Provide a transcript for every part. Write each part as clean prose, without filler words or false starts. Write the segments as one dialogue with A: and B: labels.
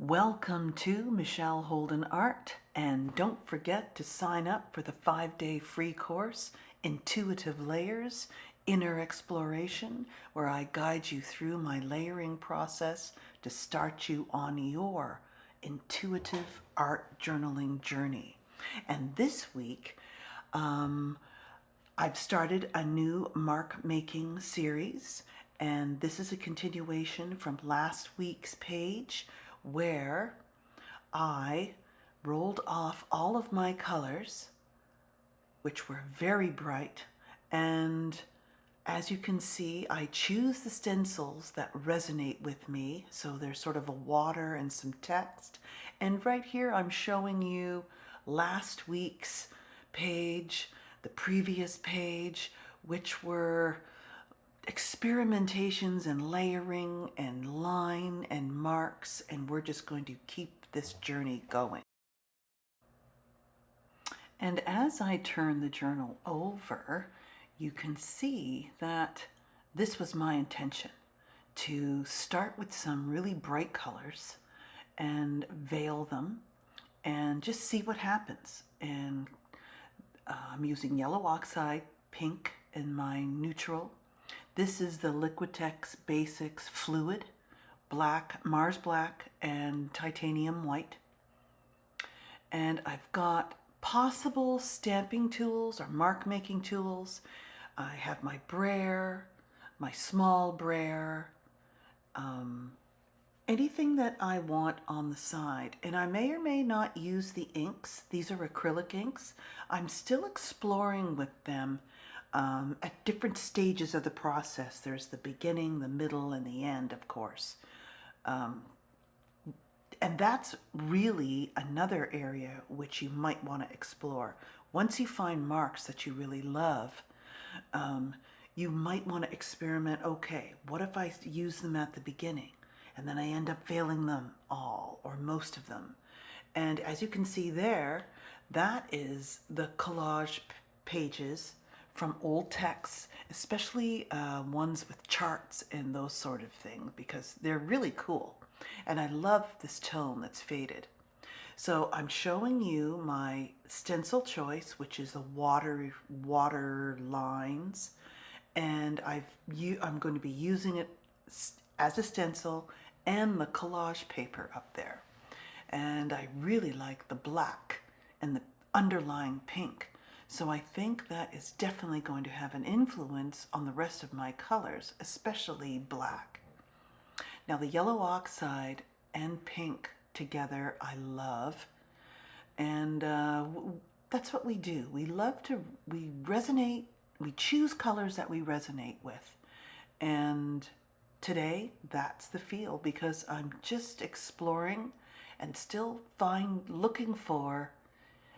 A: Welcome to Michelle Holden Art, and don't forget to sign up for the 5-day free course, Intuitive Layers, Inner Exploration, where I guide you through my layering process to start you on your intuitive art journaling journey. And this week, I've started a new mark making series, and this is a continuation from last week's page where I rolled off all of my colors, which were very bright, and as you can see, I choose the stencils that resonate with me, so there's sort of a water and some text. And right here I'm showing you last week's page, the previous page, which were experimentations and layering and line and marks, and we're just going to keep this journey going. And as I turn the journal over, you can see that this was my intention, to start with some really bright colors and veil them and just see what happens. And I'm using yellow oxide, pink in my neutral. This is the Liquitex Basics Fluid, black, Mars Black, and titanium white. And I've got possible stamping tools or mark making tools. I have my brayer, my small brayer, anything that I want on the side. And I may or may not use the inks. These are acrylic inks. I'm still exploring with them at different stages of the process. There's the beginning, the middle, and the end, of course. And that's really another area which you might want to explore. Once you find marks that you really love, you might want to experiment, okay, what if I use them at the beginning and then I end up veiling them all or most of them? And as you can see there, that is the collage pages from old texts, especially ones with charts and those sort of things, because they're really cool. And I love this tone that's faded. So I'm showing you my stencil choice, which is the water lines. And I'm going to be using it as a stencil and the collage paper up there. And I really like the black and the underlying pink. So I think that is definitely going to have an influence on the rest of my colors, especially black. Now the yellow oxide and pink together I love, and that's what we do. We resonate, we choose colors that we resonate with. And today that's the feel, because I'm just exploring and still looking for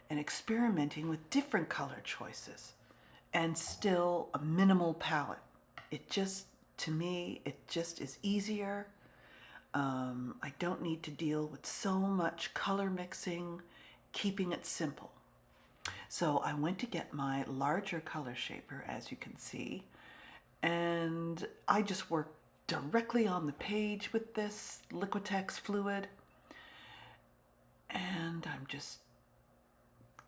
A: and experimenting with different color choices, and still a minimal palette. To me, it just is easier. I don't need to deal with so much color mixing, keeping it simple. So I went to get my larger color shaper, as you can see, and I just worked directly on the page with this Liquitex fluid, and I'm just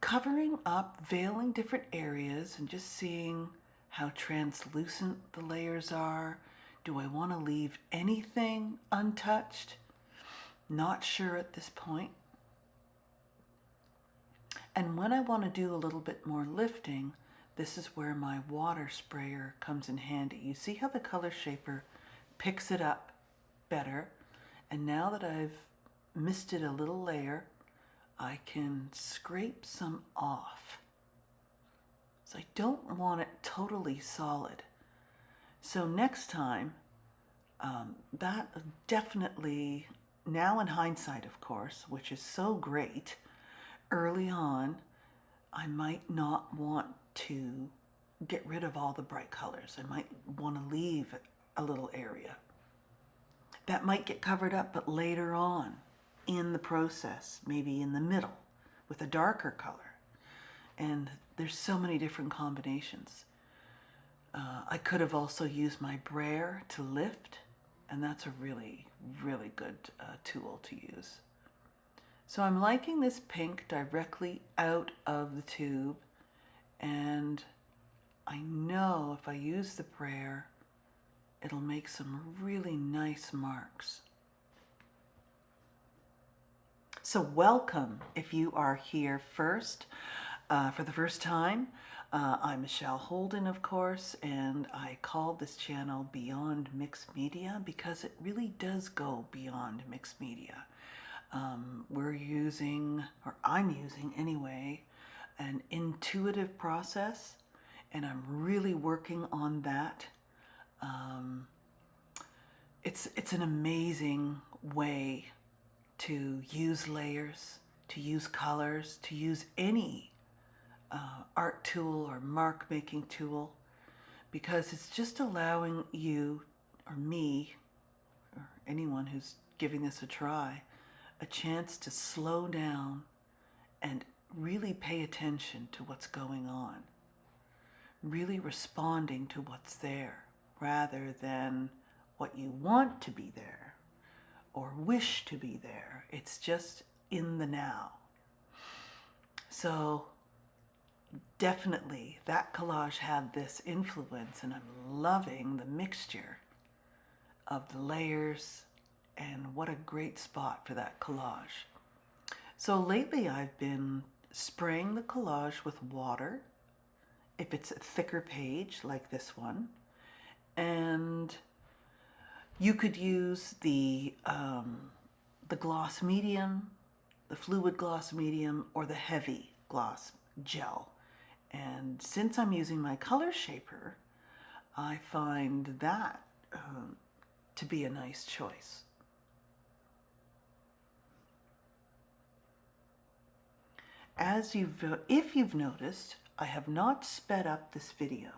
A: covering up, veiling different areas, and just seeing how translucent the layers are. Do I want to leave anything untouched? Not sure at this point. And when I want to do a little bit more lifting, this is where my water sprayer comes in handy. You see how the color shaper picks it up better. And now that I've misted a little layer, I can scrape some off. So I don't want it totally solid. So next time, that definitely, now in hindsight of course, which is so great, early on, I might not want to get rid of all the bright colors. I might want to leave a little area. That might get covered up, but later on in the process, maybe in the middle, with a darker color. And there's so many different combinations. I could have also used my brayer to lift, and that's a really, really good tool to use. So I'm liking this pink directly out of the tube, and I know if I use the brayer, it'll make some really nice marks. So welcome if you are here first, for the first time. I'm Michelle Holden, of course, and I called this channel Beyond Mixed Media because it really does go beyond mixed media. We're using, or I'm using anyway, an intuitive process, and I'm really working on that. It's an amazing way to use layers, to use colors, to use any art tool or mark making tool, because it's just allowing you or me or anyone who's giving this a try a chance to slow down and really pay attention to what's going on, really responding to what's there rather than what you want to be there or wish to be there. It's just in the now. So definitely that collage had this influence, and I'm loving the mixture of the layers, and what a great spot for that collage. So lately I've been spraying the collage with water, if it's a thicker page like this one, and you could use the gloss medium, the fluid gloss medium, or the heavy gloss gel. And since I'm using my color shaper, I find that to be a nice choice. If you've noticed, I have not sped up this video.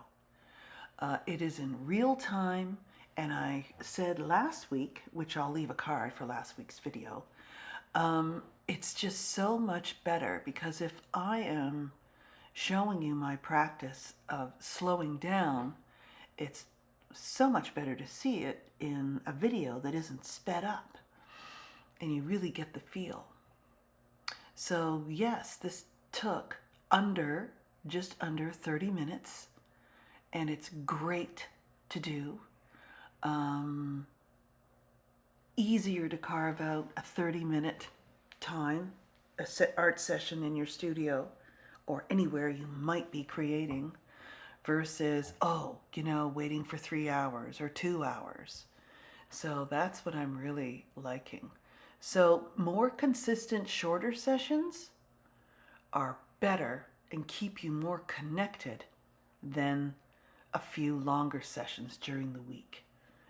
A: It is in real time, and I said last week, which I'll leave a card for last week's video, it's just so much better, because if I am showing you my practice of slowing down, it's so much better to see it in a video that isn't sped up, and you really get the feel. So yes, this took just under 30 minutes, and it's great to do. Easier to carve out a 30-minute time, art session in your studio or anywhere you might be creating, versus, waiting for 3 hours or 2 hours. So that's what I'm really liking. So more consistent, shorter sessions are better and keep you more connected than a few longer sessions during the week.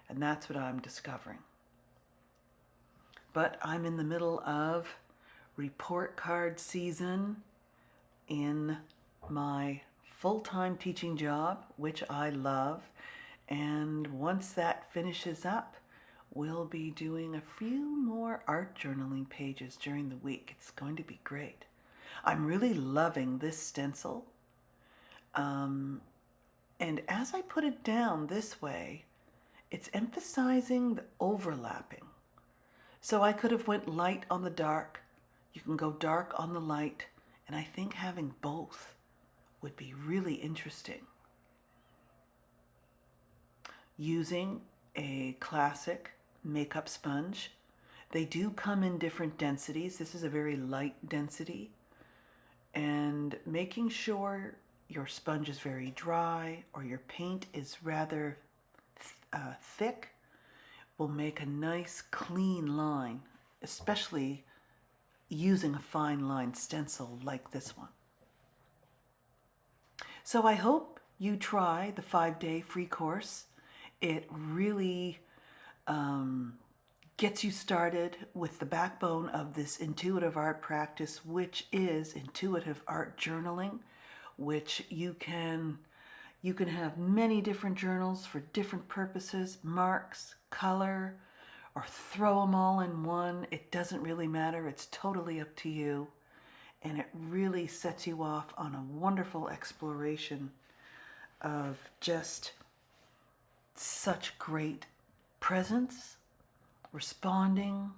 A: And that's what I'm discovering. But I'm in the middle of report card season in my full-time teaching job, which I love. And once that finishes up, we'll be doing a few more art journaling pages during the week. It's going to be great. I'm really loving this stencil. And as I put it down this way, it's emphasizing the overlapping. So I could have went light on the dark. You can go dark on the light. And I think having both would be really interesting. Using a classic makeup sponge. They do come in different densities. This is a very light density. And making sure your sponge is very dry or your paint is rather thick will make a nice clean line, especially using a fine line stencil like this one. So I hope you try the 5-day free course. It really gets you started with the backbone of this intuitive art practice, which is intuitive art journaling, which you can have many different journals for different purposes, marks, color, or throw them all in one. It doesn't really matter. It's totally up to you. And it really sets you off on a wonderful exploration of just such great presence, responding,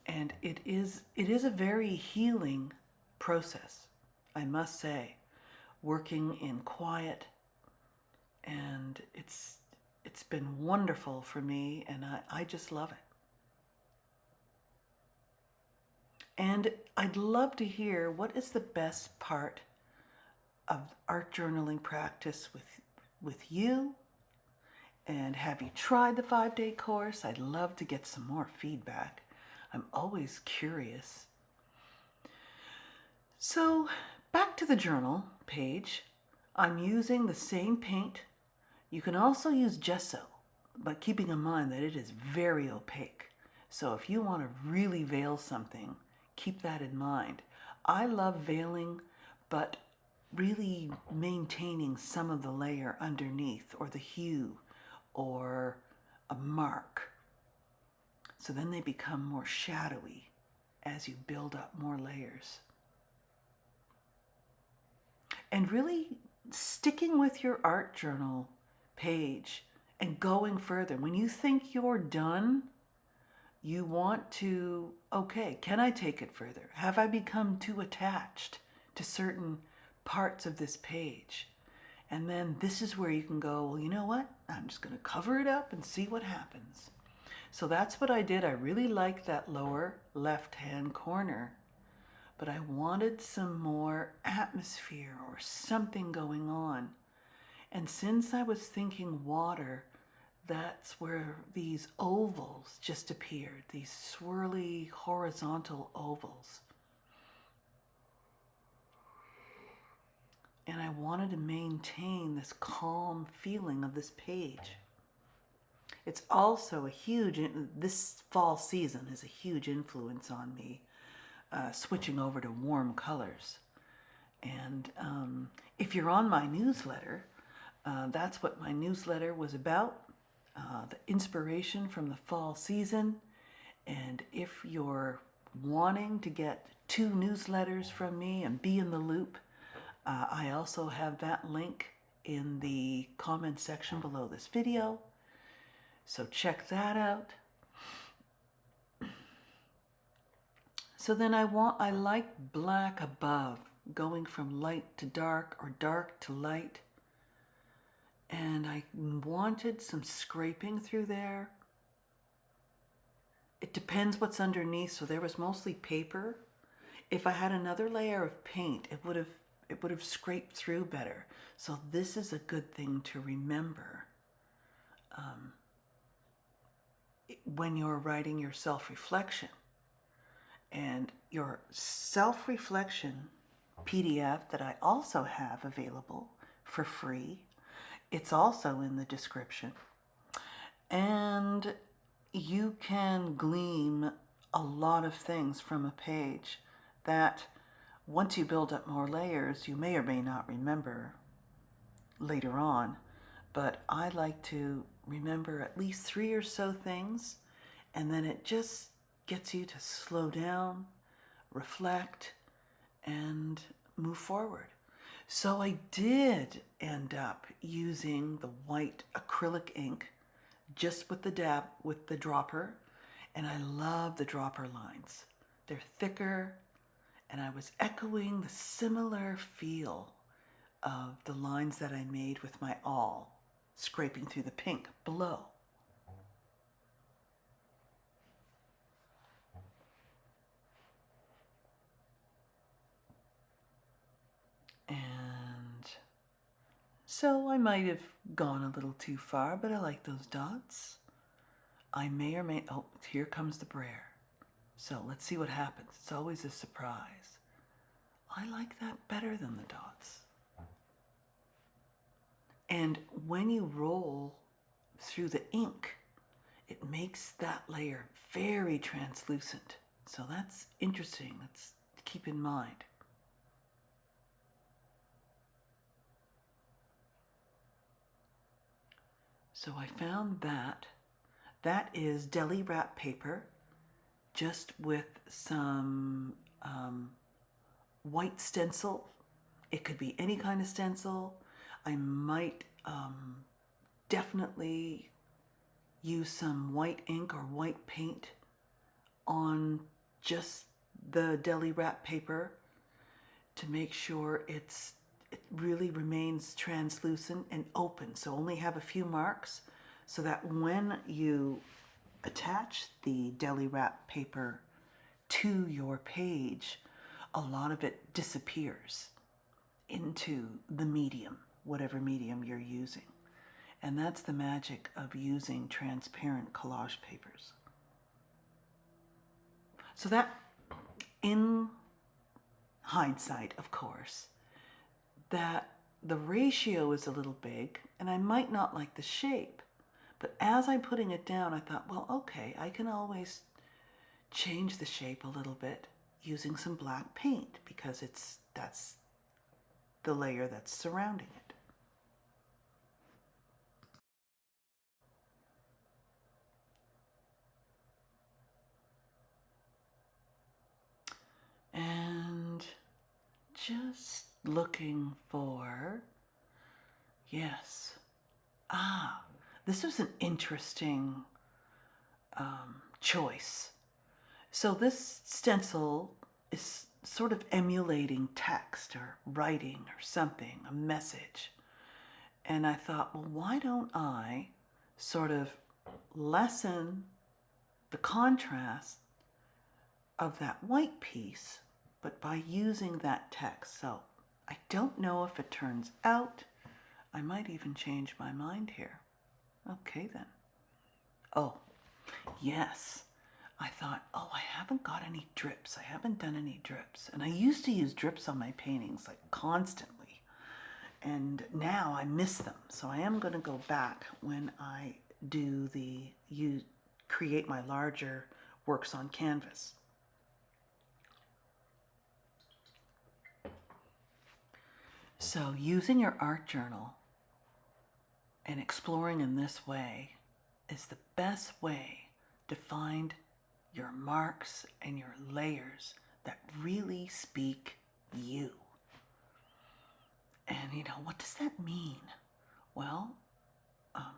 A: And it is a very healing process, I must say, working in quiet, and it's been wonderful for me, and I just love it. And I'd love to hear, what is the best part of art journaling practice with you? And have you tried the 5-day course? I'd love to get some more feedback. I'm always curious. So back to the journal page. I'm using the same paint. You can also use gesso, but keeping in mind that it is very opaque. So if you want to really veil something, keep that in mind. I love veiling, but really maintaining some of the layer underneath, or the hue, or a mark. So then they become more shadowy as you build up more layers. And really sticking with your art journal page and going further. When you think you're done, you want to, okay, can I take it further? Have I become too attached to certain parts of this page? And then this is where you can go, well, you know what? I'm just going to cover it up and see what happens. So that's what I did. I really liked that lower left-hand corner, but I wanted some more atmosphere or something going on. And since I was thinking water, that's where these ovals just appeared, these swirly horizontal ovals. And I wanted to maintain this calm feeling of this page. It's also a huge, this fall season is a huge influence on me, switching over to warm colors. And if you're on my newsletter, that's what my newsletter was about, the inspiration from the fall season. And if you're wanting to get 2 newsletters from me and be in the loop, I also have that link in the comment section below this video. So check that out. So then I like black above, going from light to dark or dark to light. And I wanted some scraping through there. It depends what's underneath, so there was mostly paper. If I had another layer of paint, it would have scraped through better. So this is a good thing to remember when you're writing your self-reflection. And your self-reflection PDF that I also have available for free, it's also in the description. And you can glean a lot of things from a page that once you build up more layers, you may or may not remember later on. But I like to remember at least 3 or so things, and then it just gets you to slow down, reflect, and move forward. So I did end up using the white acrylic ink just with the dropper, and I love the dropper lines. They're thicker, and I was echoing the similar feel of the lines that I made with my awl, scraping through the pink below. And so I might have gone a little too far, but I like those dots. I may or may, oh, here comes the brayer. So let's see what happens. It's always a surprise. I like that better than the dots. And when you roll through the ink, it makes that layer very translucent. So that's interesting. Let's keep in mind. So I found that. That is deli wrap paper, just with some white stencil. It could be any kind of stencil. I might definitely use some white ink or white paint on just the deli wrap paper to make sure it really remains translucent and open. So only have a few marks so that when you attach the deli wrap paper to your page, a lot of it disappears into the medium, whatever medium you're using. And that's the magic of using transparent collage papers. So that, in hindsight, of course, that the ratio is a little big and I might not like the shape. But as I'm putting it down, I thought, well, okay, I can always change the shape a little bit using some black paint because that's the layer that's surrounding it. And just looking for, yes. This was an interesting choice. So this stencil is sort of emulating text or writing or something, a message. And I thought, well, why don't I sort of lessen the contrast of that white piece, but by using that text. So I don't know if it turns out. I might even change my mind here. Okay then. Oh, yes. I thought, oh, I haven't got any drips. I haven't done any drips. And I used to use drips on my paintings like constantly. And now I miss them. So I am going to go back when I do create my larger works on canvas. So using your art journal and exploring in this way is the best way to find your marks and your layers that really speak you. And what does that mean? Well,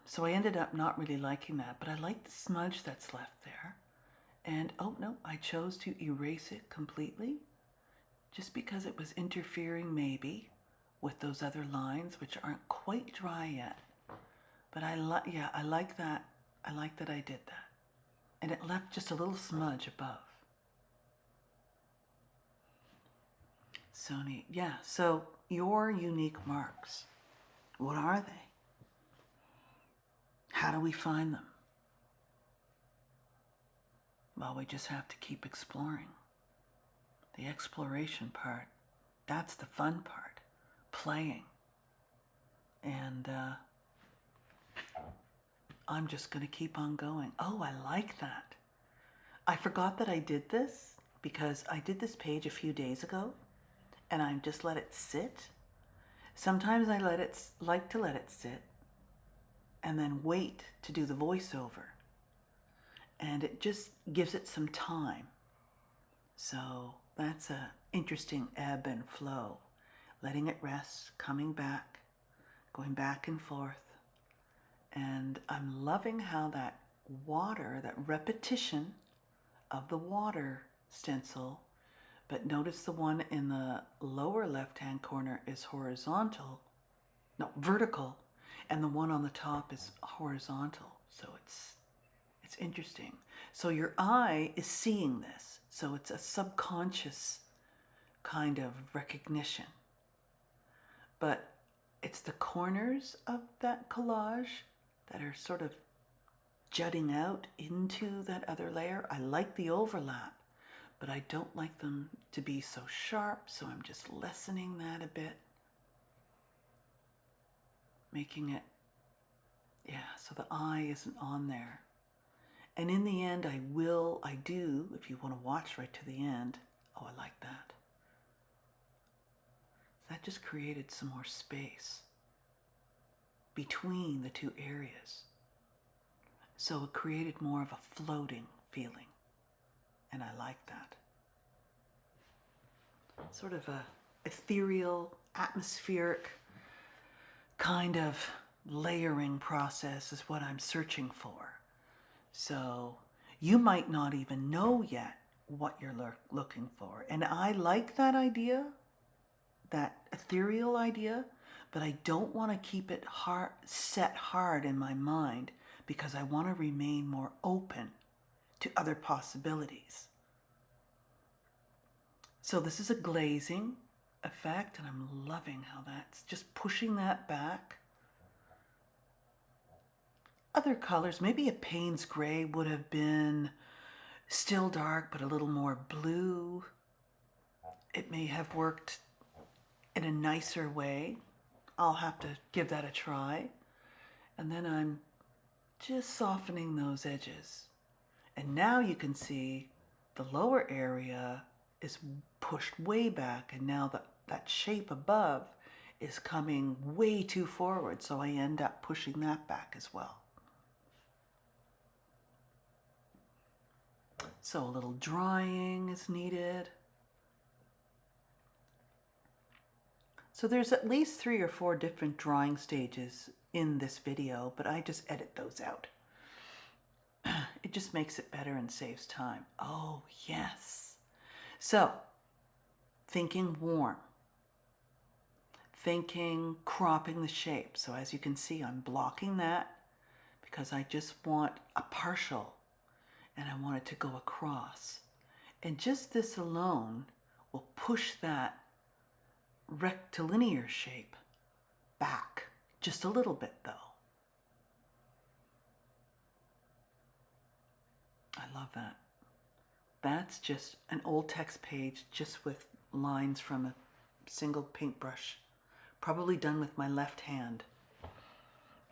A: so I ended up not really liking that, but I like the smudge that's left there. And oh no, I chose to erase it completely just because it was interfering maybe with those other lines, which aren't quite dry yet. But I like that. I like that I did that. And it left just a little smudge above. So neat. Yeah, so your unique marks, what are they? How do we find them? Well, we just have to keep exploring. The exploration part, that's the fun part. Playing. And I'm just going to keep on going. Oh, I like that. I forgot that I did this because I did this page a few days ago and I just let it sit. Sometimes I like to let it sit and then wait to do the voiceover. And it just gives it some time. So that's an interesting ebb and flow. Letting it rest, coming back, going back and forth. And I'm loving how that water, that repetition of the water stencil, but notice the one in the lower left-hand corner is vertical, and the one on the top is horizontal. So it's interesting. So your eye is seeing this. So it's a subconscious kind of recognition. But it's the corners of that collage that are sort of jutting out into that other layer. I like the overlap, but I don't like them to be so sharp, so I'm just lessening that a bit. Making it, so the eye isn't on there. And in the end, I do, if you want to watch right to the end, oh, I like that. That just created some more space between the two areas. So it created more of a floating feeling. And I like that. Sort of a ethereal, atmospheric kind of layering process is what I'm searching for. So you might not even know yet what you're looking for. And I like that idea, that ethereal idea, but I don't want to keep it set hard in my mind because I want to remain more open to other possibilities. So this is a glazing effect, and I'm loving how that's just pushing that back. Other colors, maybe a Payne's gray would have been still dark, but a little more blue. It may have worked in a nicer way. I'll have to give that a try. And then I'm just softening those edges. And now you can see the lower area is pushed way back, and now that shape above is coming way too forward, so I end up pushing that back as well. So a little drying is needed. So there's at least 3 or 4 different drying stages in this video, but I just edit those out. It just makes it better and saves time. Oh, yes. So, thinking warm. Thinking cropping the shape. So as you can see, I'm blocking that because I just want a partial and I want it to go across. And just this alone will push that rectilinear shape back. Just a little bit though. I love that. That's just an old text page just with lines from a single paintbrush. Probably done with my left hand.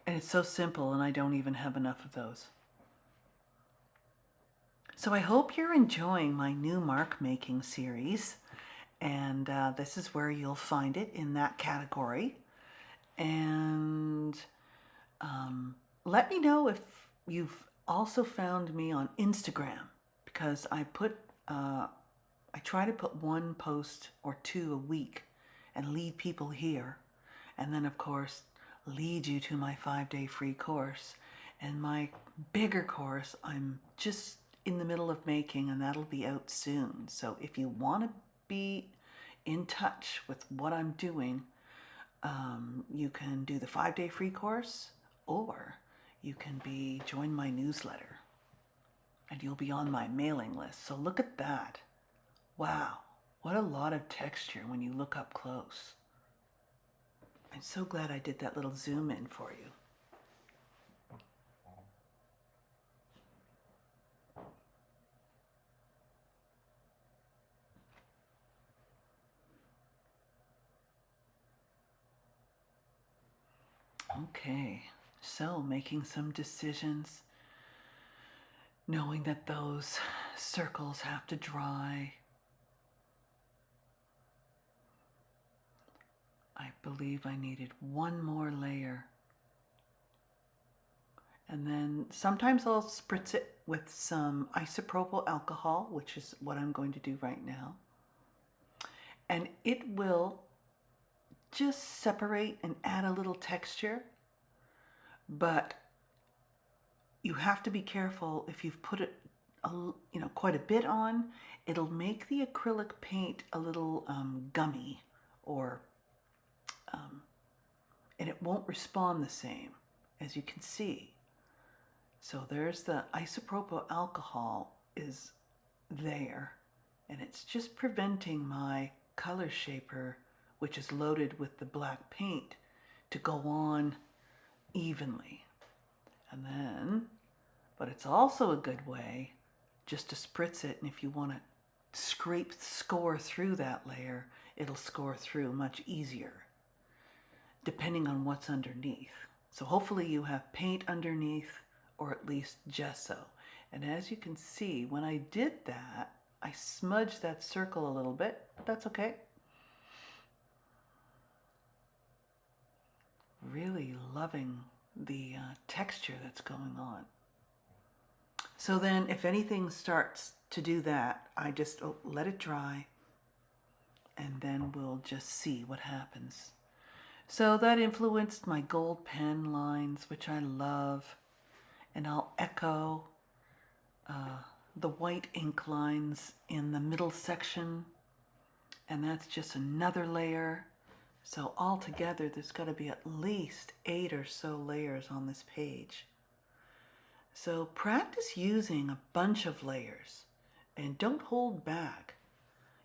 A: And it's so simple, and I don't even have enough of those. So I hope you're enjoying my new mark making series, and this is where you'll find it in that category. And let me know if you've also found me on Instagram, because I try to put 1 post or 2 a week and lead people here, and then of course lead you to my 5-day free course. And my bigger course I'm just in the middle of making, and that'll be out soon. So if you want to be in touch with what I'm doing, you can do the 5-day free course, or you can join my newsletter and you'll be on my mailing list. So look at that. Wow, what a lot of texture when you look up close. I'm so glad I did that little zoom in for you. Okay, so making some decisions, knowing that those circles have to dry. I believe I needed 1 more layer. And then sometimes I'll spritz it with some isopropyl alcohol, which is what I'm going to do right now. And it will just separate and add a little texture, but you have to be careful. If you've put it quite a bit on, it'll make the acrylic paint a little gummy, or and it won't respond the same, as you can see. So there's the isopropyl alcohol is there, and it's just preventing my color shaper, which is loaded with the black paint, to go on evenly. And then, but it's also a good way just to spritz it, and if you want to score through that layer, it'll score through much easier, depending on what's underneath. So hopefully you have paint underneath, or at least gesso. And as you can see, when I did that, I smudged that circle a little bit, but that's okay. Really loving the texture that's going on. So then if anything starts to do that, I just let it dry, and then we'll just see what happens. So that influenced my gold pen lines, which I love. And I'll echo the white ink lines in the middle section, and that's just another layer. So altogether, there's got to be at least 8 or so layers on this page. So practice using a bunch of layers and don't hold back.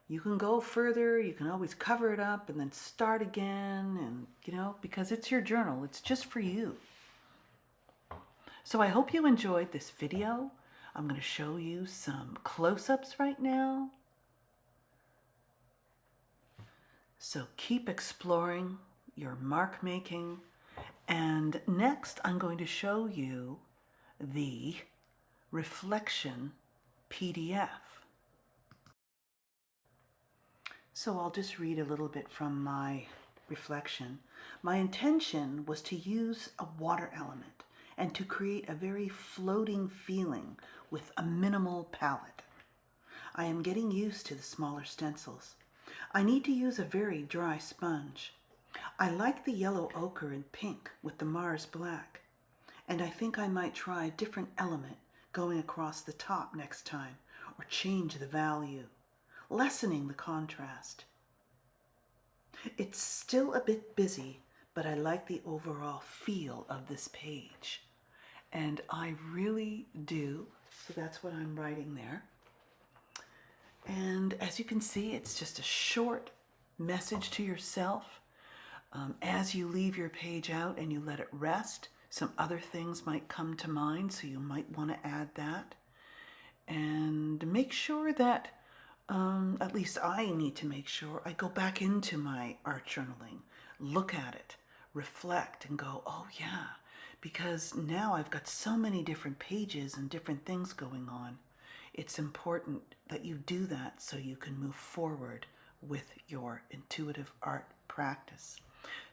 A: You can go further, you can always cover it up and then start again, and because it's your journal, it's just for you. So I hope you enjoyed this video. I'm going to show you some close-ups right now. So keep exploring your mark making. And next I'm going to show you the reflection PDF. So I'll just read a little bit from my reflection. My intention was to use a water element and to create a very floating feeling with a minimal palette. I am getting used to the smaller stencils. I need to use a very dry sponge. I like the yellow ochre and pink with the Mars black, and I think I might try a different element going across the top next time, or change the value, lessening the contrast. It's still a bit busy, but I like the overall feel of this page, and I really do. So that's what I'm writing there. And as you can see, it's just a short message to yourself. As you leave your page out and you let it rest, some other things might come to mind, so you might want to add that. And make sure that, at least I need to make sure, I go back into my art journaling, look at it, reflect, and go, oh yeah, because now I've got so many different pages and different things going on. It's important that you do that so you can move forward with your intuitive art practice.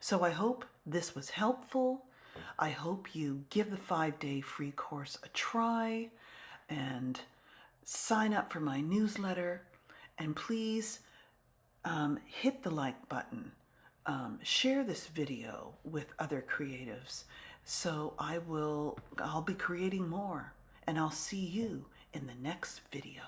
A: So I hope this was helpful. I hope you give the 5-day free course a try and sign up for my newsletter. And please hit the like button. Share this video with other creatives. So I'll be creating more, and I'll see you in the next video.